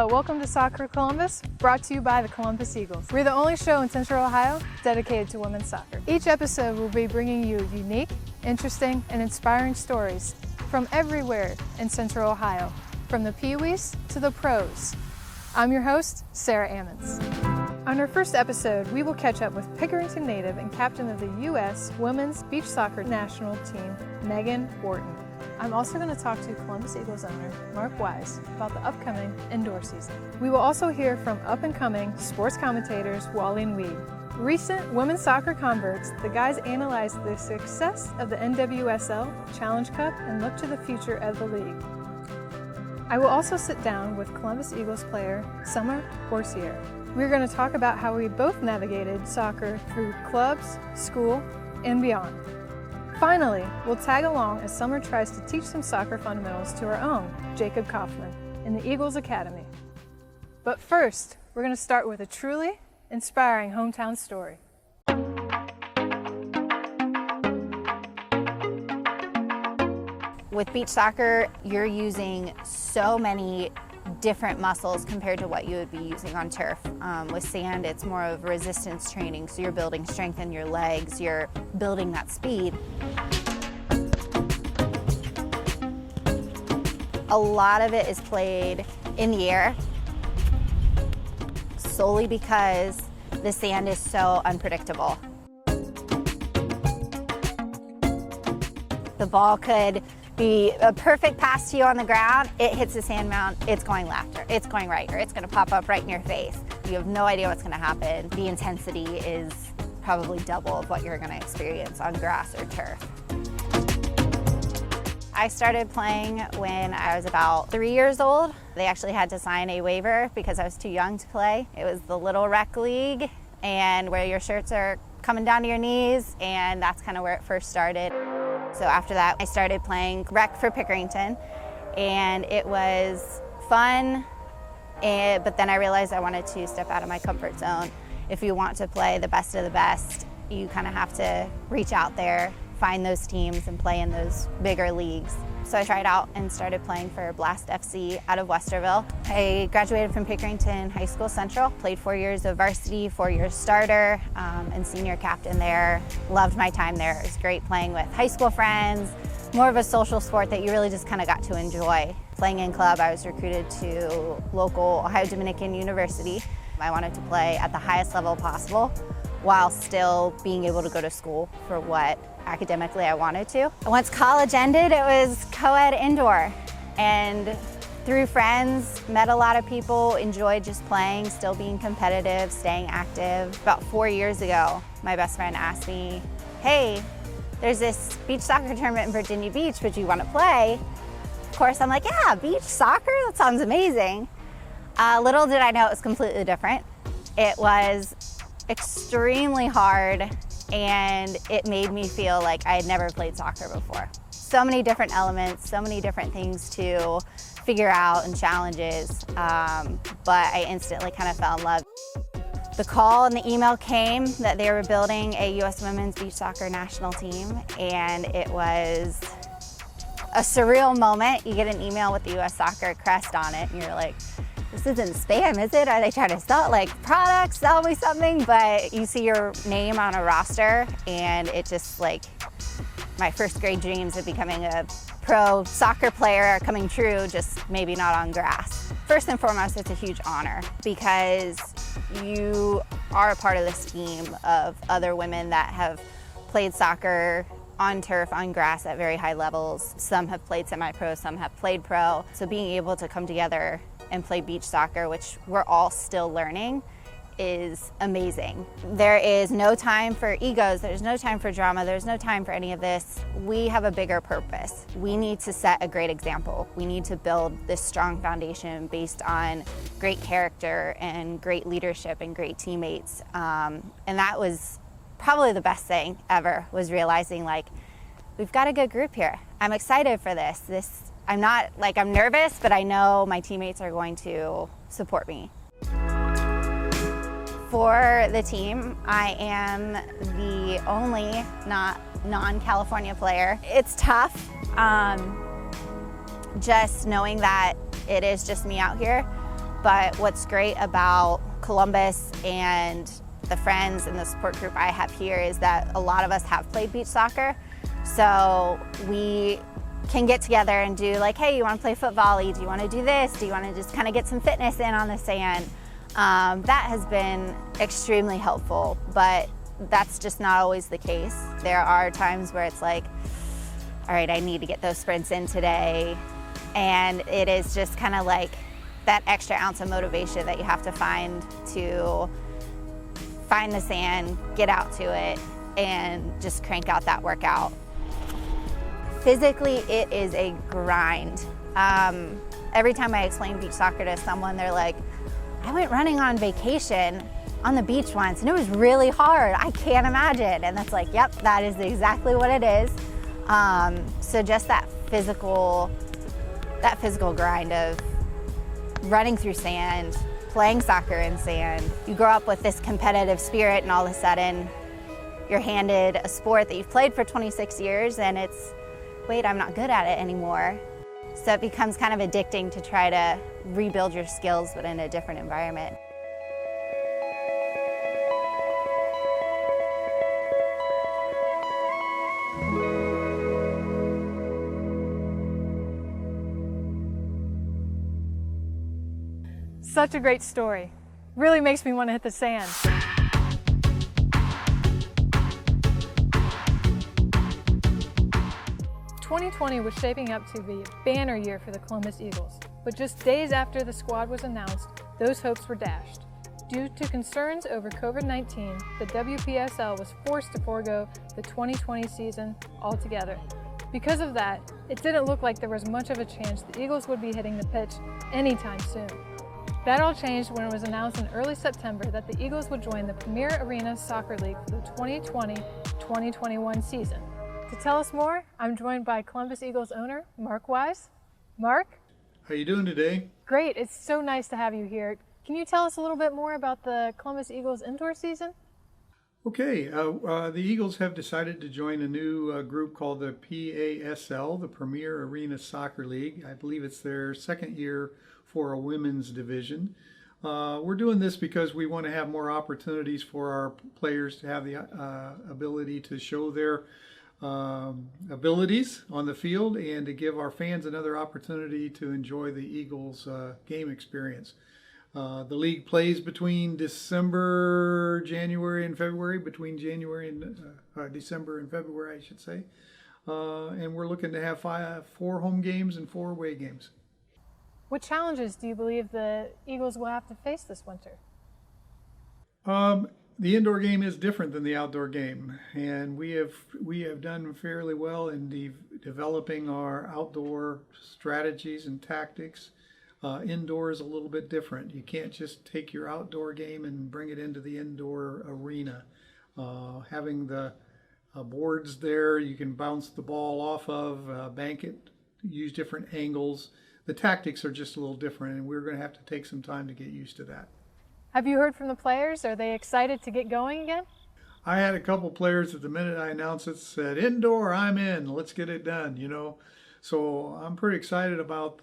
Hello, welcome to Soccer Columbus, brought to you by the Columbus Eagles. We're the only show in Central Ohio dedicated to women's soccer. Each episode will be bringing you unique, interesting, and inspiring stories from everywhere in Central Ohio, from the Pee-wees to the pros. I'm your host, Sarah Ammons. On our first episode, we will catch up with Pickerington native and captain of the U.S. Women's Beach Soccer National Team, Megan Wharton. I'm also going to talk to Columbus Eagles owner Mark Wise about the upcoming indoor season. We will also hear from up-and-coming sports commentators Wally and Weed. Recent women's soccer converts, the guys analyze the success of the NWSL Challenge Cup and look to the future of the league. I will also sit down with Columbus Eagles player Summer Borsier. We're going to talk about how we both navigated soccer through clubs, school, and beyond. Finally, we'll tag along as Summer tries to teach some soccer fundamentals to our own Jacob Kaufman in the Eagles Academy. But first, we're going to start with a truly inspiring hometown story. With beach soccer, you're using so many different muscles compared to what you would be using on turf. With sand, it's more of resistance training, so you're building strength in your legs, you're building that speed. A lot of it is played in the air, solely because the sand is so unpredictable. The ball could be a perfect pass to you on the ground, it hits the sand mound, it's going left, or it's going right, or it's going to pop up right in your face. You have no idea what's going to happen. The intensity is probably double of what you're going to experience on grass or turf. I started playing when I was about 3 years old. They actually had to sign a waiver because I was too young to play. It was the Little Rec League, and where your shirts are coming down to your knees, and that's kind of where it first started. So after that, I started playing rec for Pickerington, and it was fun, but then I realized I wanted to step out of my comfort zone. If you want to play the best of the best, you kind of have to reach out there, find those teams, and play in those bigger leagues. So I tried out and started playing for Blast FC out of Westerville. I graduated from Pickerington High School Central, played 4 years of varsity, 4 years starter, and senior captain there. Loved my time there. It was great playing with high school friends, more of a social sport that you really just kind of got to enjoy. Playing in club, I was recruited to local Ohio Dominican University. I wanted to play at the highest level possible while still being able to go to school for what academically I wanted to. Once college ended, it was co-ed indoor, and through friends, met a lot of people, enjoyed just playing, still being competitive, staying active. About 4 years ago, my best friend asked me, hey, there's this beach soccer tournament in Virginia Beach, would you want to play? Of course, I'm like, yeah, beach soccer? That sounds amazing. Little did I know it was completely different. It was extremely hard, and it made me feel like I had never played soccer before. So many different elements, so many different things to figure out and challenges, but I instantly kind of fell in love. The call and the email came that they were building a U.S. Women's Beach Soccer National Team, and it was a surreal moment. You get an email with the U.S. Soccer crest on it, and you're like, this isn't spam, is it? Are they trying to sell like products, sell me something? But you see your name on a roster, and it just like my first grade dreams of becoming a pro soccer player are coming true, just maybe not on grass. First and foremost, it's a huge honor because you are a part of this team of other women that have played soccer on turf, on grass at very high levels. Some have played semi-pro, some have played pro. So being able to come together and play beach soccer, which we're all still learning, is amazing. There is no time for egos, there's no time for drama, there's no time for any of this. We have a bigger purpose. We need to set a great example. We need to build this strong foundation based on great character and great leadership and great teammates. And that was probably the best thing ever, was realizing like, we've got a good group here. I'm excited for this. I'm not like, I'm nervous, but I know my teammates are going to support me. For the team, I am the only non-California player. It's tough, just knowing that it is just me out here. But what's great about Columbus and the friends and the support group I have here is that a lot of us have played beach soccer. So we can get together and do like, hey, you want to play foot volley? Do you want to do this? Do you want to just kind of get some fitness in on the sand? That has been extremely helpful, but that's just not always the case. There are times where it's like, all right, I need to get those sprints in today. And it is just kind of like that extra ounce of motivation that you have to find the sand, get out to it, and just crank out that workout. Physically, it is a grind. Every time I explain beach soccer to someone, they're like, I went running on vacation on the beach once and it was really hard. I can't imagine. And that's like, yep, that is exactly what it is. So just that physical grind of running through sand, playing soccer in sand. You grow up with this competitive spirit and all of a sudden you're handed a sport that you've played for 26 years and it's, wait, I'm not good at it anymore. So it becomes kind of addicting to try to rebuild your skills but in a different environment. Such a great story. Really makes me want to hit the sand. "2020 was shaping up to be a banner year for the Columbus Eagles, but just days after the squad was announced, those hopes were dashed. Due to concerns over COVID-19, the WPSL was forced to forego the 2020 season altogether. Because of that, it didn't look like there was much of a chance the Eagles would be hitting the pitch anytime soon. That all changed when it was announced in early September that the Eagles would join the Premier Arena Soccer League for the 2020-2021 season. To tell us more, I'm joined by Columbus Eagles owner, Mark Wise. Mark? How you doing today? Great, it's so nice to have you here. Can you tell us a little bit more about the Columbus Eagles indoor season? Okay, the Eagles have decided to join a new group called the PASL, the Premier Arena Soccer League. I believe it's their second year for a women's division. We're doing this because we want to have more opportunities for our players to have the ability to show their abilities on the field and to give our fans another opportunity to enjoy the Eagles game experience. The league plays between January and February, between January and December and February, I should say. And we're looking to have 4 home games and 4 away games. What challenges do you believe the Eagles will have to face this winter? The indoor game is different than the outdoor game, and we have done fairly well in developing our outdoor strategies and tactics. Indoor is a little bit different. You can't just take your outdoor game and bring it into the indoor arena. Having the boards there, you can bounce the ball off of, bank it, use different angles. The tactics are just a little different, and we're going to have to take some time to get used to that. Have you heard from the players? Are they excited to get going again? I had a couple players at the minute I announced it said, indoor, I'm in, let's get it done, So I'm pretty excited about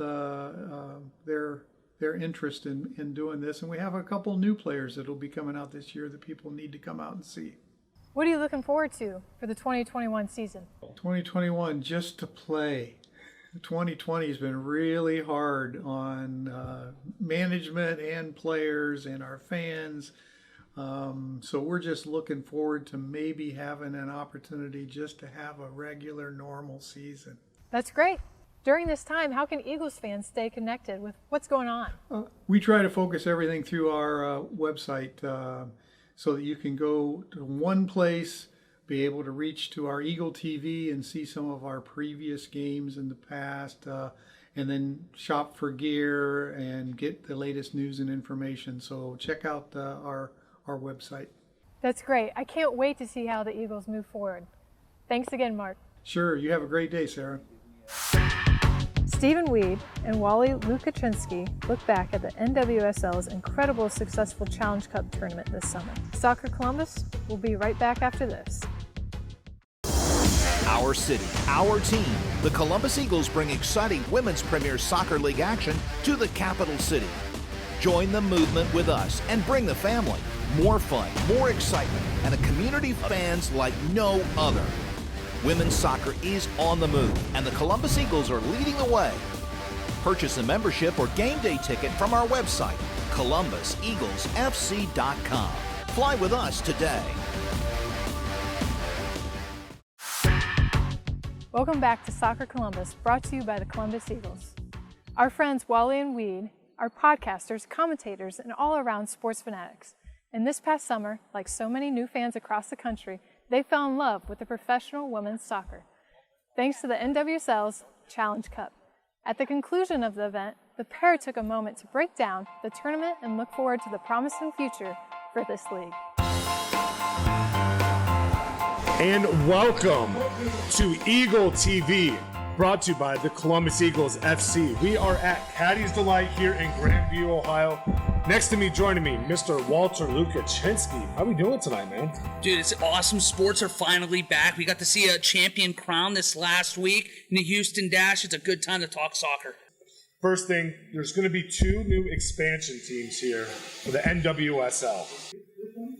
their interest in doing this. And we have a couple new players that will be coming out this year that people need to come out and see. What are you looking forward to for the 2021 season? 2021, just to play. 2020 has been really hard on management and players and our fans. So we're just looking forward to maybe having an opportunity just to have a regular, normal season. That's great. During this time, how can Eagles fans stay connected with what's going on? We try to focus everything through our website so that you can go to one place, be able to reach to our Eagle TV and see some of our previous games in the past, and then shop for gear and get the latest news and information. So check out our website. That's great. I can't wait to see how the Eagles move forward. Thanks again, Mark. Sure. You have a great day, Sarah. Stephen Weed and Wally Lukaczynski look back at the NWSL's incredible successful Challenge Cup tournament this summer. Soccer Columbus will be right back after this. Our city, our team. The Columbus Eagles bring exciting Women's Premier Soccer League action to the capital city. Join the movement with us and bring the family. More fun, more excitement, and a community of fans like no other. Women's soccer is on the move, and the Columbus Eagles are leading the way. Purchase a membership or game day ticket from our website, ColumbusEaglesFC.com. Fly with us today. Welcome back to Soccer Columbus, brought to you by the Columbus Eagles. Our friends Wally and Weed are podcasters, commentators, and all-around sports fanatics. And this past summer, like so many new fans across the country, they fell in love with the professional women's soccer, thanks to the NWSL's Challenge Cup. At the conclusion of the event, the pair took a moment to break down the tournament and look forward to the promising future for this league. And welcome to Eagle TV, brought to you by the Columbus Eagles FC. We are at Caddy's Delight here in Grandview, Ohio. Next to me, joining me, Mr. Walter Lukaczynski. How we doing tonight, man? Dude, it's awesome. Sports are finally back. We got to see a champion crown this last week in the Houston Dash. It's a good time to talk soccer. First thing, there's going to be 2 new expansion teams here for the NWSL.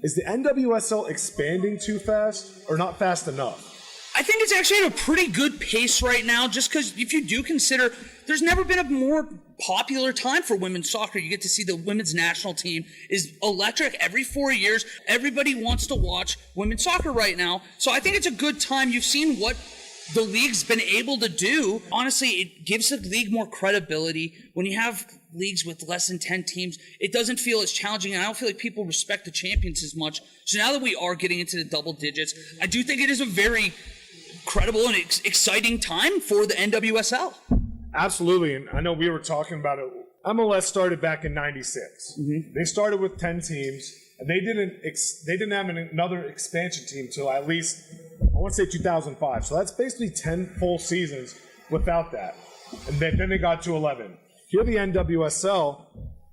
Is the NWSL expanding too fast or not fast enough? I think it's actually at a pretty good pace right now, just because if you do consider, there's never been a more popular time for women's soccer. You get to see the women's national team is electric every 4 years. Everybody wants to watch women's soccer right now. So I think it's a good time. You've seen what the league's been able to do. Honestly, it gives the league more credibility. When you have leagues with less than 10 teams, it doesn't feel as challenging, and I don't feel like people respect the champions as much. So now that we are getting into the double digits, I do think it is a very credible and exciting time for the NWSL. Absolutely, and I know we were talking about it. MLS started back in '96. Mm-hmm. They started with 10 teams, and they didn't have another expansion team until at least, I want to say 2005. So that's basically 10 full seasons without that. And then they got to 11. Here the NWSL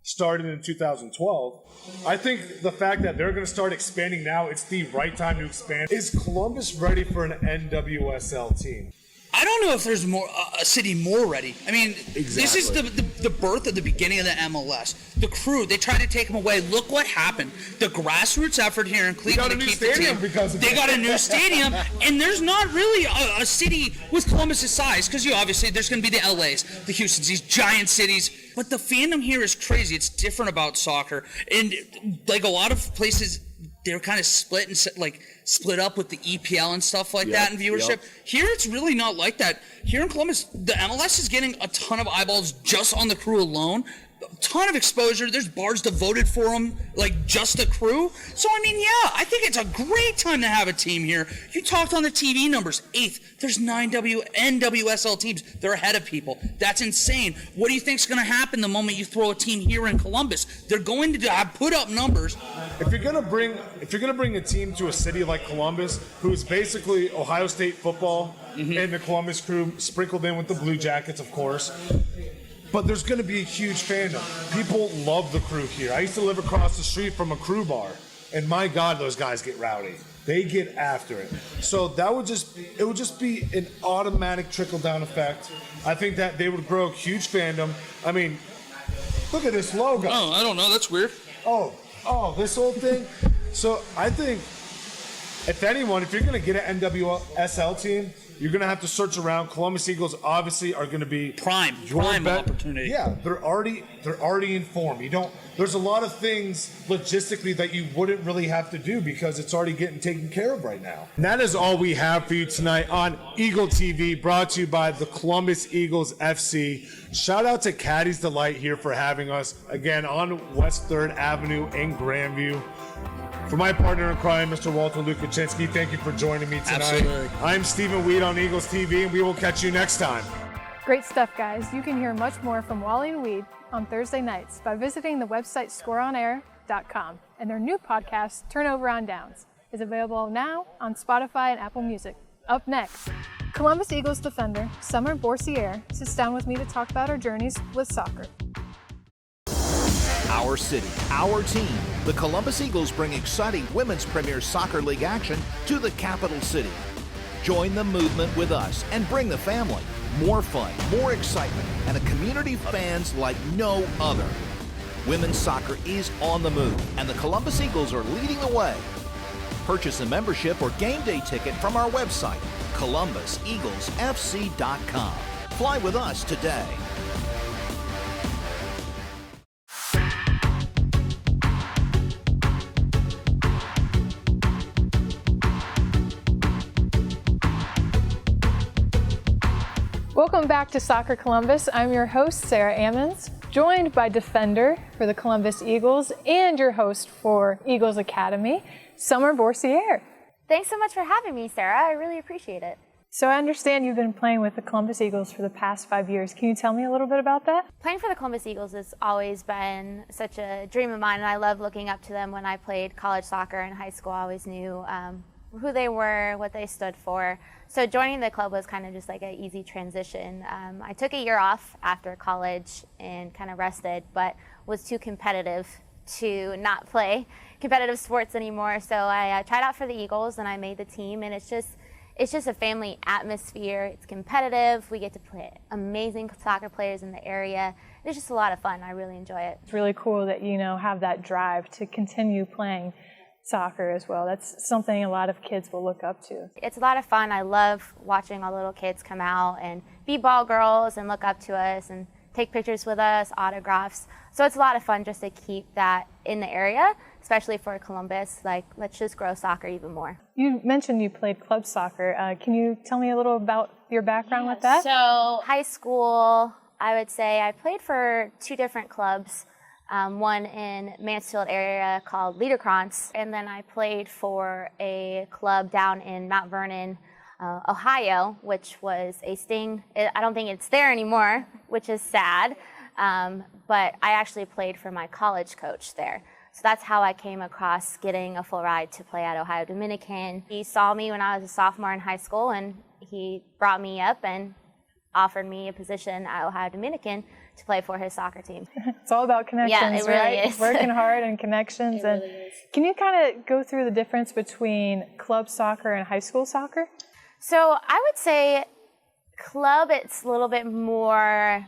started in 2012. I think the fact that they're going to start expanding now, it's the right time to expand. Is Columbus ready for an NWSL team? I don't know if there's a city more ready. I mean, This is the birth of the beginning of the MLS. The crew, they tried to take them away. Look what happened. The grassroots effort here in Cleveland to keep the team. They got a new stadium, and there's not really a city with Columbus's size, because obviously there's going to be the LAs, the Houstons, these giant cities. But the fandom here is crazy. It's different about soccer, and like a lot of places, they're kind of split up with the EPL and stuff like that in viewership. Yep. Here, it's really not like that. Here in Columbus, the MLS is getting a ton of eyeballs just on the crew alone. A ton of exposure. There's bars devoted for them, like just the crew. So, I mean, yeah, I think it's a great time to have a team here. You talked on the TV numbers. 8th. There's 9 NWSL teams. They're ahead of people. That's insane. What do you think's going to happen the moment you throw a team here in Columbus? They're going to put up numbers. If you're gonna bring a team to a city like Columbus, who's basically Ohio State football, and the Columbus crew sprinkled in with the Blue Jackets, of course. But there's going to be a huge fandom. People love the crew here. I used to live across the street from a crew bar, and my God, those guys get rowdy. They get after it. So it would just be an automatic trickle-down effect. I think that they would grow huge fandom. I mean, look at this logo. Oh, I don't know. That's weird. Oh, this whole thing. So I think, if anyone, if you're going to get an NWSL team, you're going to have to search around. Columbus Eagles obviously are going to be prime opportunity. Yeah, they're already in form. There's a lot of things logistically that you wouldn't really have to do because it's already getting taken care of right now. And that is all we have for you tonight on Eagle TV, brought to you by the Columbus Eagles FC. Shout out to Caddy's Delight here for having us again on West 3rd Avenue in Grandview. For my partner in crime, Mr. Walter Lukaczynski, thank you for joining me tonight. Absolutely. I'm Stephen Weed on Eagles TV, and we will catch you next time. Great stuff, guys. You can hear much more from Wally and Weed on Thursday nights by visiting the website scoreonair.com. And their new podcast, Turnover on Downs, is available now on Spotify and Apple Music. Up next, Columbus Eagles defender Summer Boursier sits down with me to talk about our journeys with soccer. Our city, our team. The Columbus Eagles bring exciting Women's Premier Soccer League action to the capital city. Join the movement with us and bring the family. More fun, more excitement, and a community of fans like no other. Women's soccer is on the move, and the Columbus Eagles are leading the way. Purchase a membership or game day ticket from our website, ColumbusEaglesFC.com. Fly with us today. Welcome back to Soccer Columbus. I'm your host, Sarah Ammons, joined by defender for the Columbus Eagles and your host for Eagles Academy, Summer Boursier. Thanks so much for having me, Sarah. I really appreciate it. So I understand you've been playing with the Columbus Eagles for the past 5 years. Can you tell me a little bit about that? Playing for the Columbus Eagles has always been such a dream of mine, and I love looking up to them. When I played college soccer in high school, I always knew who they were, what they stood for. So joining the club was kind of just like an easy transition. I took a year off after college and kind of rested, but was too competitive to not play competitive sports anymore. So I tried out for the Eagles and I made the team, and it's just a family atmosphere. It's competitive. We get to play amazing soccer players in the area. It's just a lot of fun. I really enjoy it. It's really cool that you have that drive to continue playing soccer as well. That's something a lot of kids will look up to. It's a lot of fun. I love watching all the little kids come out and be ball girls and look up to us and take pictures with us, autographs. So it's a lot of fun just to keep that in the area, especially for Columbus. Like, let's just grow soccer even more. You mentioned you played club soccer. Can you tell me a little about your background with that? So high school, I would say I played for 2 different clubs. One in Mansfield area called Liederkranz, and then I played for a club down in Mount Vernon, Ohio, which was a Sting. I don't think it's there anymore, which is sad, but I actually played for my college coach there. So that's how I came across getting a full ride to play at Ohio Dominican. He saw me when I was a sophomore in high school, and he brought me up and offered me a position at Ohio Dominican to play for his soccer team. It's all about connections, yeah, it really right? is. Working hard and connections. It really is. Can you kind of go through the difference between club soccer and high school soccer? So I would say club, it's a little bit more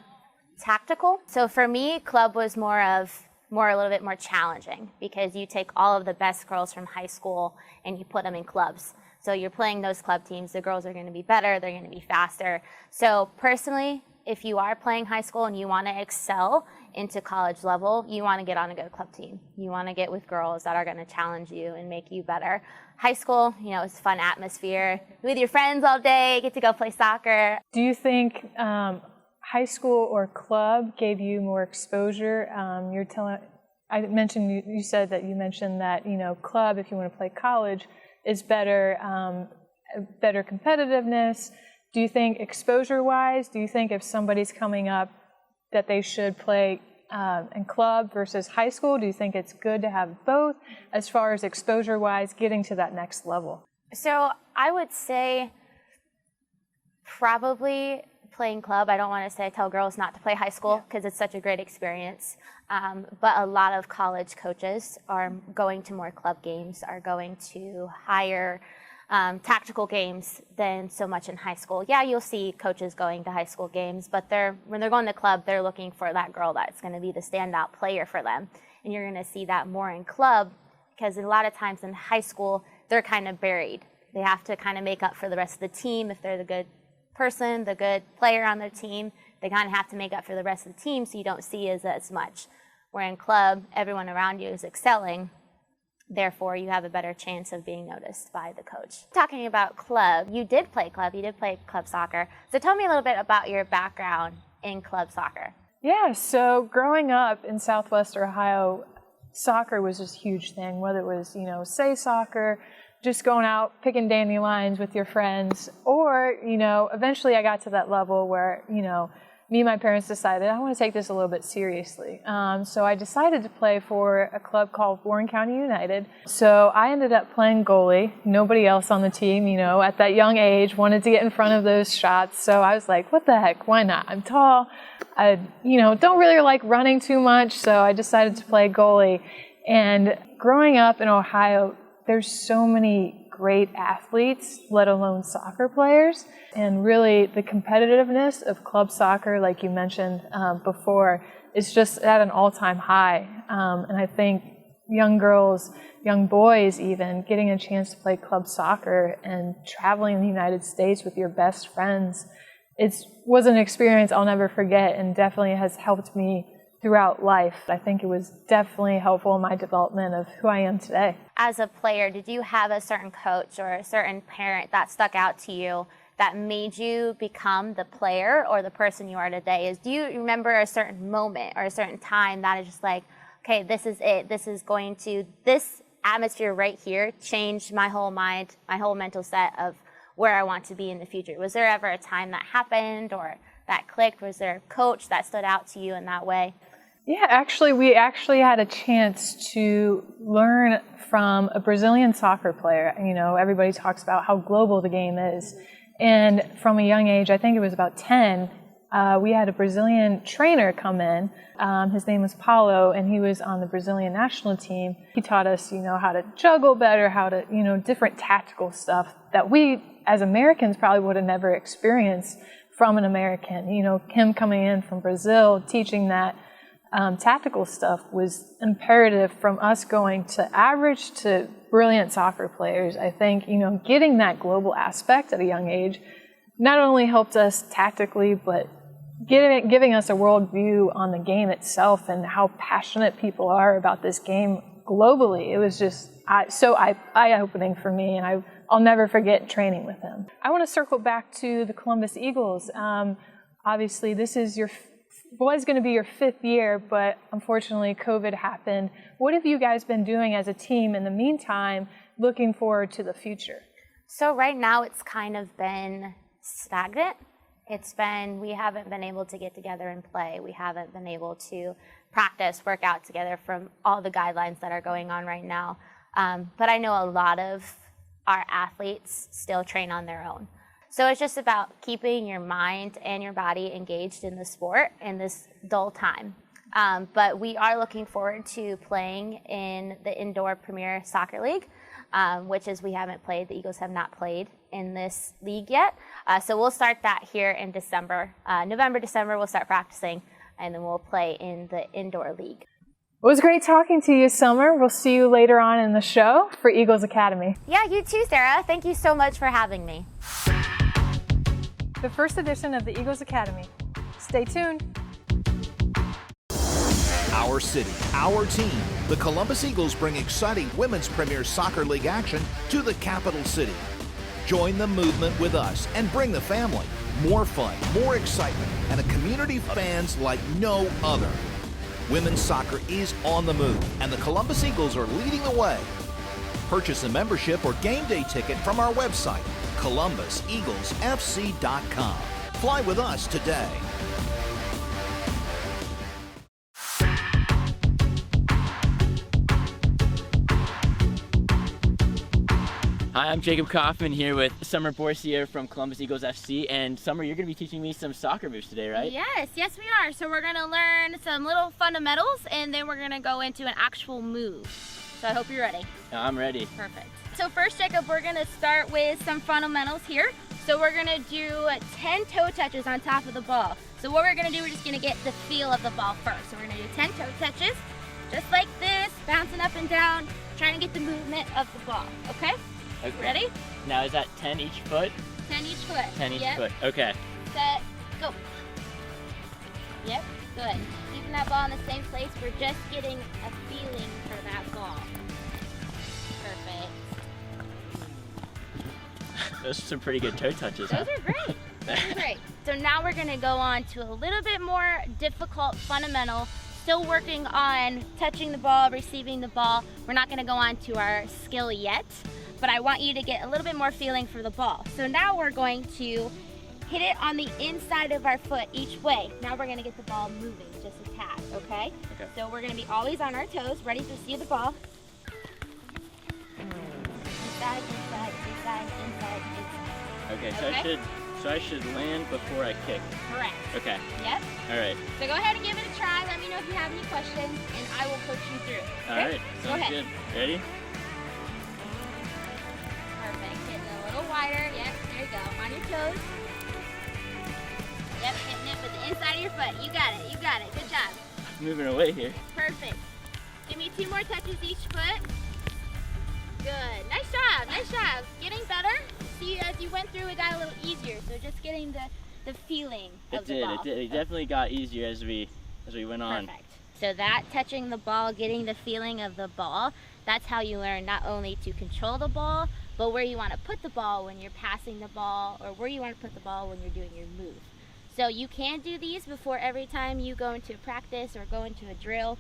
tactical. So for me, club was a little bit more challenging, because you take all of the best girls from high school and you put them in clubs. So you're playing those club teams. The girls are going to be better. They're going to be faster. So personally, if you are playing high school and you want to excel into college level, you want to get on a good club team. You want to get with girls that are going to challenge you and make you better. High school, it's a fun atmosphere. With your friends all day, get to go play soccer. Do you think high school or club gave you more exposure? You said that club, if you want to play college, is better competitiveness. Do you think exposure-wise, do you think if somebody's coming up that they should play in club versus high school? Do you think it's good to have both as far as exposure-wise getting to that next level? So I would say probably playing club. I don't want to say I tell girls not to play high school because it's such a great experience. But a lot of college coaches are going to more club games, are going to higher tactical games than so much in high school. Yeah, you'll see coaches going to high school games, but when they're going to club, they're looking for that girl that's going to be the standout player for them. And you're going to see that more in club, because a lot of times in high school, they're kind of buried. They have to kind of make up for the rest of the team. If they're the good person, the good player on their team, they kind of have to make up for the rest of the team, so you don't see as much. Where in club, everyone around you is excelling. Therefore, you have a better chance of being noticed by the coach. Talking about club, you did play club soccer. So tell me a little bit about your background in club soccer. Yeah, so growing up in Southwest Ohio, soccer was just a huge thing, whether it was, say soccer, just going out, picking dandelions with your friends, or, eventually I got to that level where, me and my parents decided I want to take this a little bit seriously. So I decided to play for a club called Warren County United. So I ended up playing goalie. Nobody else on the team, at that young age wanted to get in front of those shots. So I was like, what the heck, why not? I'm tall. I, don't really like running too much. So I decided to play goalie. And growing up in Ohio, there's so many great athletes, let alone soccer players. And really the competitiveness of club soccer, like you mentioned before, it's just at an all-time high. And I think young girls, young boys even, getting a chance to play club soccer and traveling in the United States with your best friends, it was an experience I'll never forget, and definitely has helped me throughout life. I think it was definitely helpful in my development of who I am today. As a player, did you have a certain coach or a certain parent that stuck out to you that made you become the player or the person you are today? Do you remember a certain moment or a certain time that is just like, okay, this is it, this atmosphere right here changed my whole mind, my whole mental set of where I want to be in the future? Was there ever a time that happened or that clicked? Was there a coach that stood out to you in that way? Yeah, we actually had a chance to learn from a Brazilian soccer player. You know, everybody talks about how global the game is. And from a young age, I think it was about 10, we had a Brazilian trainer come in. His name was Paulo, and he was on the Brazilian national team. He taught us, you know, how to juggle better, how to, you know, different tactical stuff that we as Americans probably would have never experienced from an American. You know, him coming in from Brazil, teaching that tactical stuff was imperative from us going to average to brilliant soccer players. I think, you know, getting that global aspect at a young age not only helped us tactically, but giving us a world view on the game itself and how passionate people are about this game globally. It was just so eye-opening for me, and I'll never forget training with him. I want to circle back to the Columbus Eagles. Obviously, this is was going to be your 5th year, but unfortunately COVID happened. What have you guys been doing as a team in the meantime, looking forward to the future? So right now it's kind of been stagnant. We haven't been able to get together and play. We haven't been able to practice, work out together from all the guidelines that are going on right now. But I know a lot of our athletes still train on their own. So it's just about keeping your mind and your body engaged in the sport in this dull time. But we are looking forward to playing in the Indoor Premier Soccer League, which is the Eagles have not played in this league yet. So we'll start that here in December. November, December, we'll start practicing, and then we'll play in the Indoor League. It was great talking to you, Summer. We'll see you later on in the show for Eagles Academy. Yeah, you too, Sarah. Thank you so much for having me. The first edition of the Eagles Academy. Stay tuned. Our city, our team. The Columbus Eagles bring exciting Women's Premier Soccer League action to the capital city. Join the movement with us and bring the family. More fun, more excitement, and a community of fans like no other. Women's soccer is on the move, and the Columbus Eagles are leading the way. Purchase a membership or game day ticket from our website, ColumbusEaglesFC.com. Fly with us today. Hi, I'm Jacob Kaufman here with Summer Borsier from Columbus Eagles FC. And Summer, you're going to be teaching me some soccer moves today, right? Yes, we are. So we're going to learn some little fundamentals, and then we're going to go into an actual move. So I hope you're ready. I'm ready. Perfect. So first, Jacob, we're going to start with some fundamentals here. So we're going to do 10 toe touches on top of the ball. So what we're going to do, we're just going to get the feel of the ball first. So we're going to do 10 toe touches, just like this, bouncing up and down, trying to get the movement of the ball, okay? Okay. Ready? Now is that 10 each foot? 10 each foot. 10 each foot. Okay. Set, go. Yep, good. Keeping that ball in the same place. We're just getting a feeling for that ball. Perfect. Those are some pretty good toe touches, huh? Those are great. Those are great. So now we're going to go on to a little bit more difficult fundamental. Still working on touching the ball, receiving the ball. We're not going to go on to our skill yet, but I want you to get a little bit more feeling for the ball. So now we're going to hit it on the inside of our foot each way. Now we're going to get the ball moving just a tad, okay? Okay. So we're going to be always on our toes, ready to receive the ball. Inside, inside, inside, inside, inside. Okay, Okay. so I should land before I kick. Correct. Okay. Yep. All right. So go ahead and give it a try. Let me know if you have any questions, and I will coach you through. All Okay? right. Go Sounds ahead. good. Ready? Perfect. Hitting it a little wider. Yep. There you go. On your toes. Yep. Hitting it with the inside of your foot. You got it. You got it. Good job. moving away here. Perfect. Give me 2 more touches each foot. Good. Nice job. Nice job. Getting better. See, as you went through, it got a little easier. So just getting the feeling of the ball. It did. It definitely got easier as we went on. Perfect. So that touching the ball, getting the feeling of the ball, that's how you learn not only to control the ball, but where you want to put the ball when you're passing the ball, or where you want to put the ball when you're doing your move. So you can do these before every time you go into a practice or go into a drill.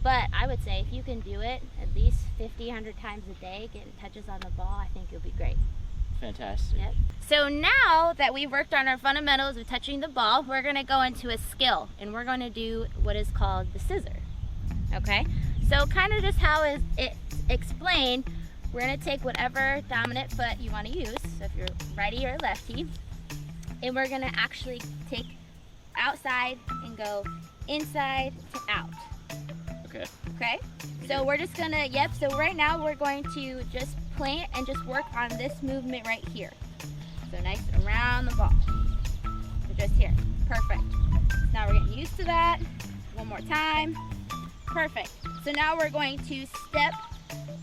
But I would say if you can do it at least 50, 100 times a day, getting touches on the ball, I think you'll be great. Fantastic. Yep. So now that we've worked on our fundamentals of touching the ball, we're going to go into a skill, and we're going to do what is called the scissor. Okay? So kind of just how it's explained, we're going to take whatever dominant foot you want to use, so if you're righty or lefty, and we're going to actually take outside and go inside to out. Okay. Okay? So we're just gonna, so right now we're going to just plant and just work on this movement right here. So nice around the ball. So just here. Perfect. Now we're getting used to that. One more time. Perfect. So now we're going to step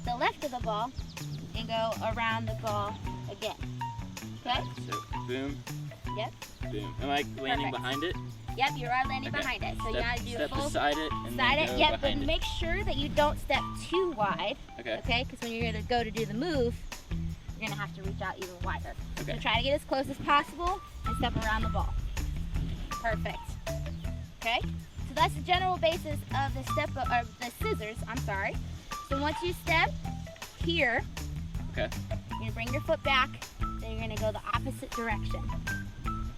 the left of the ball and go around the ball again. Okay? So boom. Yep. Boom. Am I landing behind it? Yep, you are landing behind it. So you gotta do a full beside it and side then it. go Yep, but behind it. make sure that you don't step too wide. Okay. Okay, because when you're gonna go to do the move, you're gonna have to reach out even wider. Okay. So try to get as close as possible and step around the ball. Perfect. Okay. So that's the general basis of the or the scissors. I'm sorry. So once you step here, Okay. you're gonna bring your foot back. Then you're gonna go the opposite direction.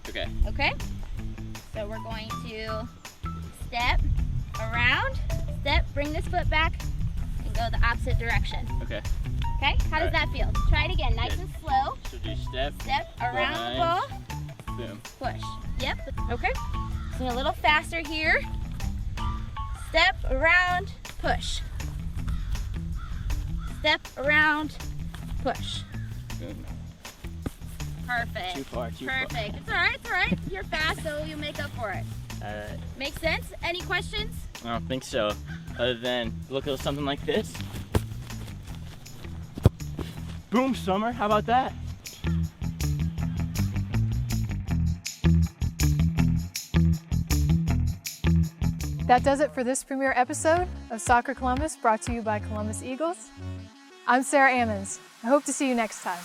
Okay. Okay? So we're going to step around, step, bring this foot back, and go the opposite direction. Okay. Okay? How does that feel? Try it again, nice and slow. So do step. Step around the ball, Boom. push. Yep. Okay? So a little faster here. Step around, push. Step around, push. Boom. Perfect. Too far. Perfect. It's all right. It's all right. You're fast, so you make up for it. All right. Makes sense? Any questions? I don't think so. Other than look at something like this. Boom, Summer. How about that? That does it for this premiere episode of Soccer Columbus, brought to you by Columbus Eagles. I'm Sarah Ammons. I hope to see you next time.